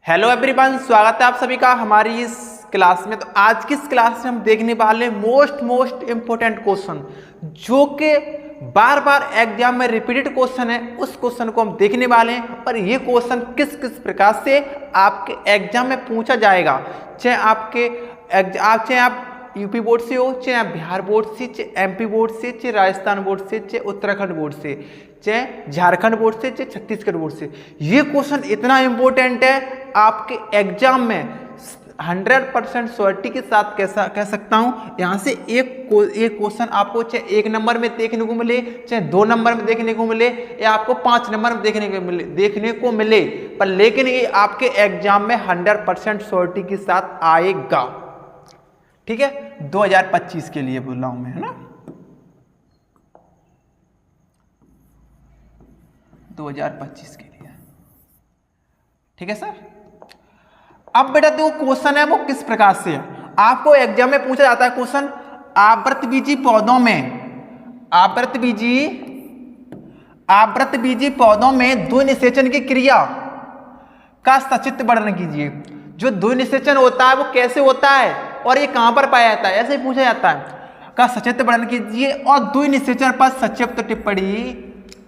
Hello everyone, स्वागत है आप सभी का हमारी इस क्लास में। तो आज की इस क्लास में हम देखने वाले मोस्ट इंपोर्टेंट क्वेश्चन जो कि बार बार एग्जाम में रिपीटेड क्वेश्चन है, उस क्वेश्चन को हम देखने वाले हैं। और ये क्वेश्चन किस किस प्रकार से आपके एग्जाम में पूछा जाएगा, चाहे आप यूपी बोर्ड से हो, चाहे आप बिहार बोर्ड से, चाहे एमपी बोर्ड से, चाहे राजस्थान बोर्ड से, चाहे उत्तराखंड बोर्ड से, चाहे झारखंड बोर्ड से, चाहे छत्तीसगढ़ बोर्ड से। ये क्वेश्चन इतना इंपॉर्टेंट है, आपके एग्जाम में 100% श्योरिटी के साथ कैसा कह सकता हूं, यहां से एक क्वेश्चन आपको चाहे 1 नंबर में देखने को मिले, चाहे 2 नंबर में देखने को मिले, या आपको 5 नंबर में देखने को मिले, पर लेकिन ये आपके एग्जाम में 100% श्योरिटी के साथ आएगा। ठीक है, 2025 के लिए बोल रहा हूं मैं, है ना, 2025 के लिए। ठीक है सर। अब बेटा जो क्वेश्चन है वो किस प्रकार से है, आपको एग्जाम में पूछा जाता है क्वेश्चन, आवृतबीजी पौधों में द्विनिषेचन की क्रिया का सचित्र वर्णन कीजिए। जो द्विनिषेचन होता है वो कैसे होता है और ये कहां पर पाया जाता है, ऐसे ही पूछा जाता है। का सचित्र वर्णन कीजिए और द्विनिषेचन पर संक्षिप्त टिप्पणी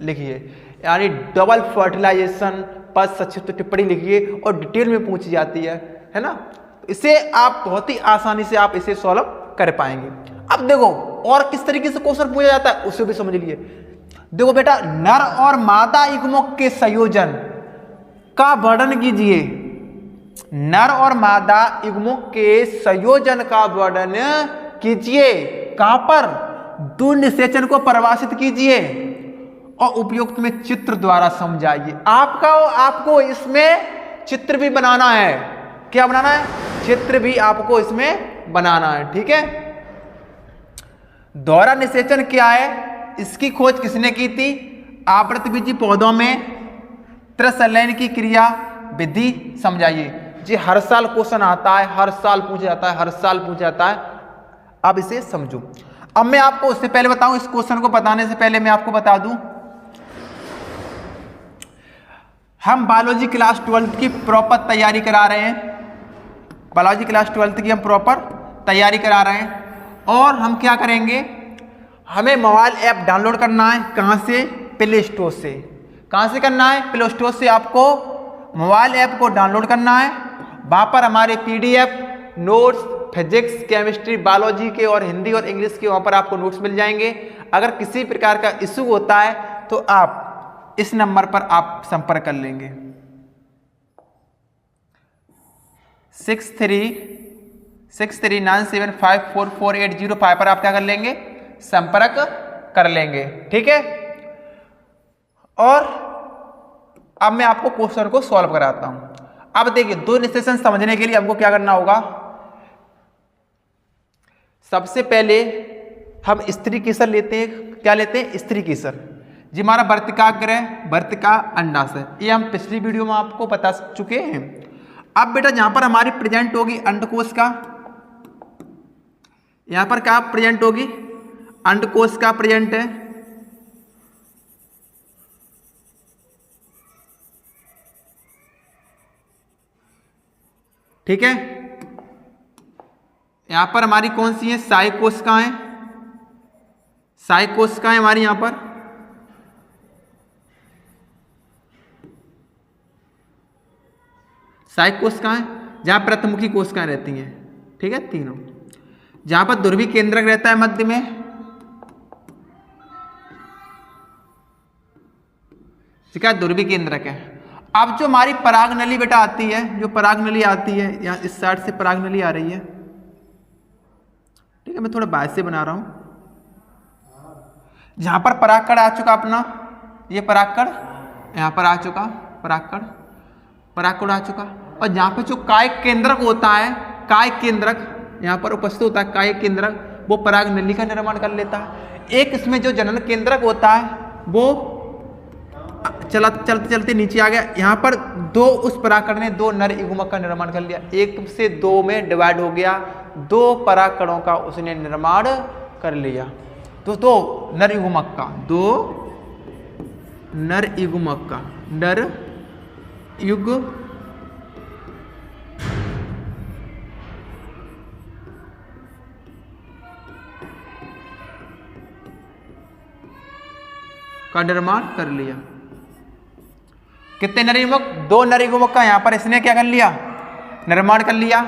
लिखिए, यानी डबल फर्टिलाइजेशन पर संक्षिप्त टिप्पणी लिखिए और डिटेल में पूछी जाती है ना। तो इसे आप बहुत ही आसानी से आप इसे सॉल्व कर पाएंगे। अब देखो और किस तरीके से क्वेश्चन पूछा जाता है उसे भी समझ लिए। देखो बेटा, नर और मादा युग्मों के संयोजन का वर्णन कीजिए। नर और मादा युग्मों के संयोजन का वर्णन कीजिए। कहां पर? द्विनिषेचन को परिभाषित कीजिए और उपयुक्त में चित्र द्वारा समझाइए। आपको इसमें चित्र भी बनाना है। क्या बनाना है? चित्र भी आपको इसमें बनाना है। ठीक है। दोहरा निषेचन क्या है, इसकी खोज किसने की थी? आवृतबीजी पौधों में त्रिसंलयन की क्रिया विधि समझाइए। जी हर साल क्वेश्चन आता है, हर साल पूछा जाता है, अब इसे समझो। अब मैं आपको उससे पहले बताऊं, इस क्वेश्चन को बताने से पहले मैं आपको बता दूं, हम बायोलॉजी क्लास 12 की प्रॉपर तैयारी करा रहे हैं। बायोलॉजी क्लास 12 की हम प्रॉपर तैयारी करा रहे हैं। और हम क्या करेंगे, हमें मोबाइल ऐप डाउनलोड करना है। कहां से? प्ले स्टोर से। कहां से करना है? प्ले स्टोर से आपको मोबाइल ऐप को डाउनलोड करना है। वहां पर हमारे PDF notes, physics, chemistry, biology के और हिंदी और इंग्लिश के वहां पर आपको नोट्स मिल जाएंगे। अगर किसी प्रकार का इशू होता है तो आप इस नंबर पर आप संपर्क कर लेंगे, 6397544805 पर आप क्या कर लेंगे? संपर्क कर लेंगे। ठीक है। और अब मैं आपको क्वेश्चन को सॉल्व कराता हूं। अब देखिए, द्विनिषेचन समझने के लिए हमको क्या करना होगा, सबसे पहले हम स्त्री केसर लेते हैं। क्या लेते हैं? स्त्री केसर। जी हमारा वर्तिकाग्र, वर्तिका अंडाशय, ये हम पिछली वीडियो में आपको बता चुके हैं। अब बेटा जहां पर हमारी प्रेजेंट होगी अंडकोश का, यहां पर क्या प्रेजेंट होगी? अंडकोश का प्रेजेंट है। ठीक है। यहां पर हमारी कौन सी है? साई कोशिका है। साई कोशिका है हमारी यहां पर। साई कोशिकाएं जहां प्रथमुखी कोशिकाएं रहती हैं। ठीक है, तीनों। जहां पर ध्रुवी केंद्रक रहता है मध्य में, ठीक है, ध्रुवी केंद्रक है। अब जो हमारी पराग नली बेटा आती है, जो पराग नली आती है, यहां इस साइड से पराग नली आ रही है। ठीक है, मैं थोड़ा बाहर से बना रहा हूं। जहां पर परागकण आ चुका अपना, ये परागकण यहां पर आ चुका, परागकण आ चुका। और जहां पे जो काय केंद्रक होता है, काय केंद्रक यहां पर उपस्थित होता है, काय केंद्रक, वो पराग नली का निर्माण कर लेता है। एक इसमें जो जनन केंद्रक होता है वो चलते नीचे आ गया। यहाँ पर उस परागकण ने 2 नर युग्मक का निर्माण कर लिया, 1 से 2 में डिवाइड हो गया, 2 परागकणों का उसने निर्माण कर लिया। तो 2 नर युग्मक का, 2 नर युग्मक का, नर युग्मक का निर्माण कर लिया। कितने नरीगुमक? 2 नरीगुमक का यहाँ पर इसने क्या कर लिया? निर्माण कर लिया।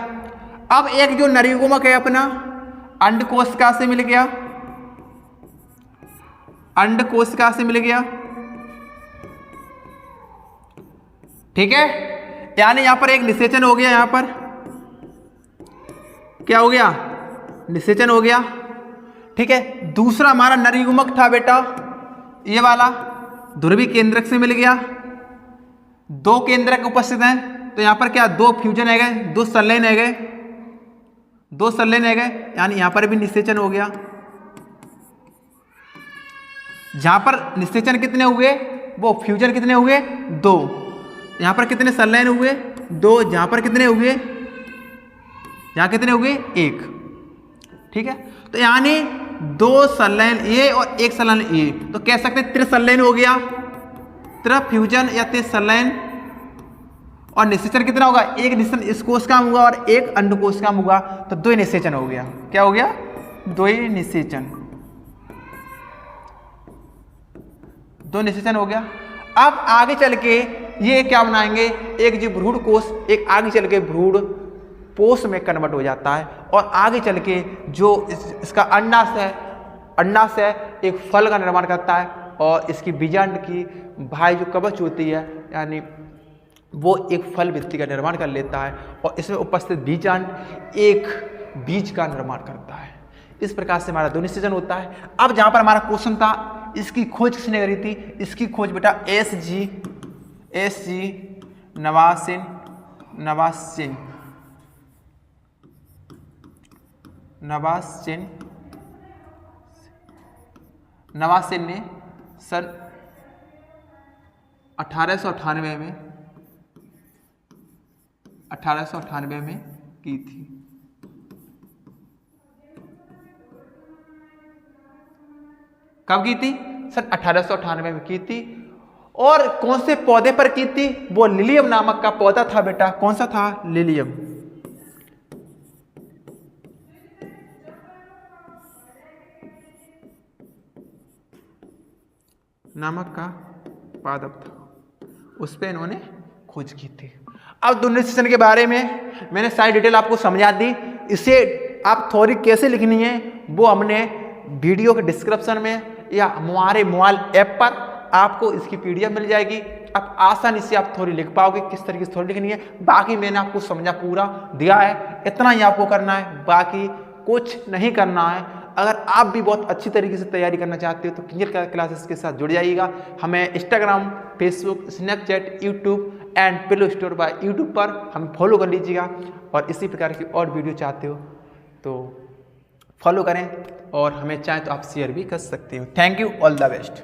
अब एक जो नरीगुमक है अपना अंडकोशिका से मिल गया, अंडकोशिका से मिल गया, ठीक है, यानी यहां पर एक निषेचन हो गया। यहां पर क्या हो गया? निषेचन हो गया, ठीक है। दूसरा हमारा नरीगुमक था बेटा ये वाला, ध्रुवीय केंद्रक से मिल गया। 2 केंद्रक उपस्थित हैं, तो यहां पर क्या 2 फ्यूजन है गए, 2 संलयन है गए, 2 संलयन है गए, यानी यहां पर भी निषेचन हो गया। जहां पर निषेचन कितने हुए, वो फ्यूजन कितने हुए? 2। यहां पर कितने संलयन हुए? 2। जहां पर कितने हुए? यहां कितने हुए? 1, ठीक है। तो यानी 2 संलयन ए और 1 संलयन ए, तो कह सकते हैं त्रिसंलयन हो गया, त्रिफ्यूजन या त्रिसंलयन। और निषेचन कितना होगा? 1 निषेचन इस कोशिका में हुआ और 1 अंडकोशिका में हुआ, तो 2 निषेचन हो गया। क्या हो गया? 2 निषेचन, 2 निषेचन हो गया। अब आगे चल के ये क्या बनाएंगे? एक जो भ्रूण कोश, एक आगे चल के भ्रूण पोष में कन्वर्ट हो जाता है, और आगे चल के जो इसका अंडाशय एक फल का निर्माण करता है, और इसकी बीजांड की भाई जो कवच होती है, यानी वो एक फल भित्ति का निर्माण कर लेता है, और इसमें उपस्थित बीजांड एक बीज का निर्माण करता है। इस प्रकार से हमारा 2 निषेचन होता है। अब जहां पर हमारा क्वेश्चन था, इसकी खोज किसने करी थी? इसकी खोज बेटा एस जी नवासिन ने सन 1898 में की थी। कब की थी? सन 1898 में की थी। और कौन से पौधे पर की थी? वो लिलियम नामक का पौधा था बेटा। कौन सा था? लिलियम नामक का पादप था, उस पर इन्होंने खोज की थी। अब 2 निषेचन के बारे में मैंने सारी डिटेल आपको समझा दी। इसे आप थ्योरी कैसे लिखनी है वो हमने वीडियो के डिस्क्रिप्शन में या हमारे मोबाइल ऐप पर आपको इसकी PDF मिल जाएगी। आप आसानी से आप थ्योरी लिख पाओगे, किस तरीके से थ्योरी लिखनी है। बाकी मैंने आपको समझा पूरा दिया है, इतना ही आपको करना है, बाकी कुछ नहीं करना है। अगर आप भी बहुत अच्छी तरीके से तैयारी करना चाहते हो तो क्लियर क्लासेस के साथ जुड़ जाइएगा। हमें Instagram, Facebook, Snapchat, YouTube and play store bye YouTube पर हमें फॉलो कर लीजिएगा। और इसी प्रकार की और वीडियो चाहते हो तो फॉलो करें, और हमें चाहे तो आप शेयर भी कर सकते हो। Thank you, all the best.